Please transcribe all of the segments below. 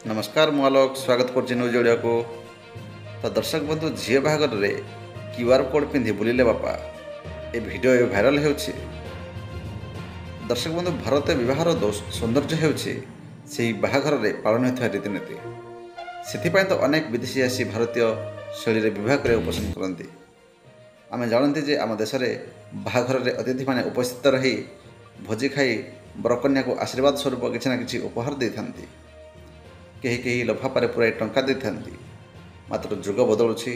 नमस्कार मु आलोक स्वागत कर न्यूज ओडिया को। तो दर्शक बंधु झील बाहागर में क्यूआर कोड पिंधि बुलिले बापा ए भिडियो भाइराल होउछि। दर्शक बंधु भारत विवाहर सौंदर्य होउछि बाहाघर में पालन होता रीतिनीति। से तो अनेक विदेशी आसी भारतीय शैली विवाह करने पसंद करती। आम जानते जे आम देश में बाहाघर में अतिथि मैंने उपस्थित रही भोजी खाई बरकन्या को आशीर्वाद स्वरूप किसी ना कि उपहार दे था। कहीं लफाफे पूरा टंका दे था। मात्र जुग बदलुछि,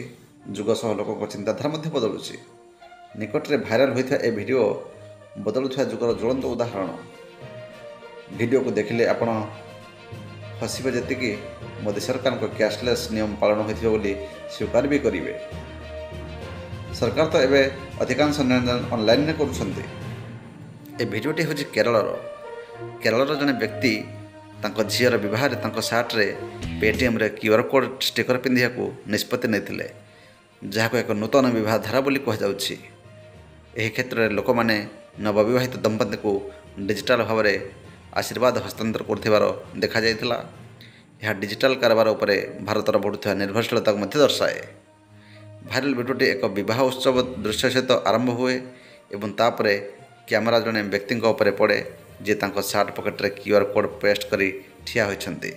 जुग सह लोक चिंताधारा बदलुछि। निकट में भाइराल होता ए वीडियो बदलुवा जुगर ज्वलंत उदाहरण। वीडियो को देखिले आपण हसिबे जेतिकी मोदी सरकार को कैशलेस नियम पालन होइथिबो बोली स्वीकार भी करिवे। सरकार तो एबे अधिकांश निर्णय ऑनलाइन ने करूछन्ती। ए वीडियोटी होछि केरलर जने व्यक्ति तांको झीर बह सार्ट रे पेटीएम रे क्यूआर कोड स्टिकर पिंधिया को निष्पत्ति नेथिले, जहाको एक नूतन विवाह धारा बोली कह जाउछि। एही क्षेत्र में लोक माने नवविवाहित दंपति को डिजिटल भाव में आशीर्वाद हस्तांतर करथिबार देखा जाइतिला। यह डिजिटल कारोबार उपरे भारतर बढ़ुवा निर्भरशीलता को दर्शाए। भाइराल वीडियोटी एक विवाह उत्सव दृश्य सहित आरंभ हुए एवं तापरे कैमरा जड़े व्यक्ति पड़े जे तांको सार्ट पकेट रे क्यूआर कोड पेस्ट करी ठिया होइछन्ती।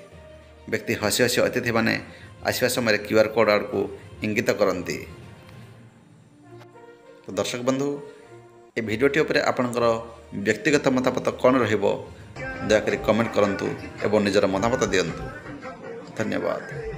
व्यक्ति हसी हसी अतिथि माने आसवा समय क्यूआर कोड आड़ को इंगित करती। तो दर्शक बंधु ए भिडियोटी उपरे आपणकर व्यक्तिगत मतामत कौन रहिबो दयाकरी कमेंट करंतु एवं निजर मतामत दियंतु। धन्यवाद।